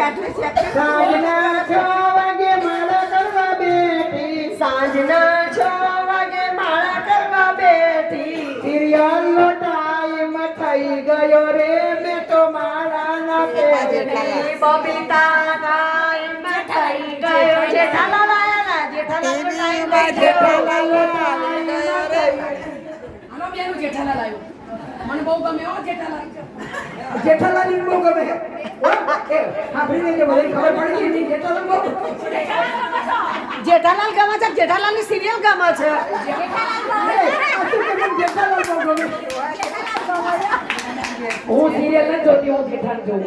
સાંજના 6 વાગે માળા કરવા બેઠી સાંજના 6 વાગે માળા કરવા બેઠી સિરિયલનો ટાઈમ થઈ ગયો રે મેં તો માળા ના પહેરી બબીતા ટાઈમ થઈ ગયો જેઠાલાલ આયા જેઠાલાલ ટાઈમ જેઠાલાલનો ટાઈમ થઈ ગયો. આનો બેનું જેઠાલાલ આવ્યો મને બહુ ગમે હો જેઠાલાલ જેઠાલાલની બહુ ગમે સાંભળીને કે બધી ખબર પડી ગઈ જેઠાલાલ બહુ જેઠાલાલ ગમે છે જેઠાલાલની સિરિયલ ગમે છે જેઠાલાલ બહુ ગમે હું સિરિયલ ન જોતી હું જેઠાલાલ જોઉં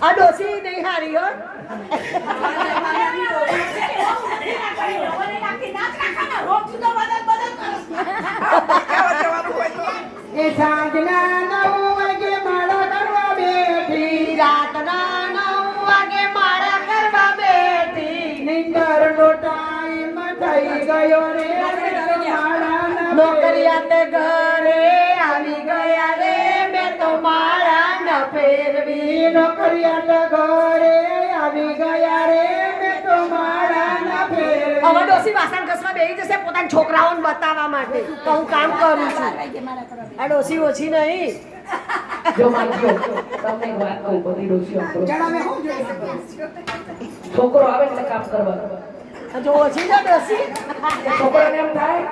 આ ડોસી નહીં હારી હો એ સાંજના 9 વાગે માળા કરવા બેઠી રાતના 9 વાગે માળા કરવા બેઠી નિંદરનો ટાઈમ થઈ ગયો રે માળા ના નોકરિયાતે ઘરે આવી ગયા રે મેં તો માળા ન ફેરવી નોકરિયાત ઘરે આવી ગયા રે મેં તો માળા ના ફેરવી હવે ડોસી વાસણ ઘસવા બેસી જશે પોતાના છોકરાઓને બતાવવા માટે તો હું કામ કરું છું આ ડોસી ઓછી નહીં જો માનજો તમને એક વાત કહું બધી ડોશીઓ જણાવે હું જોઈએ છોકરો આવે એટલે કામ કરવાનું જો ઓછી છે ડોસી છોકરાને એમ થાય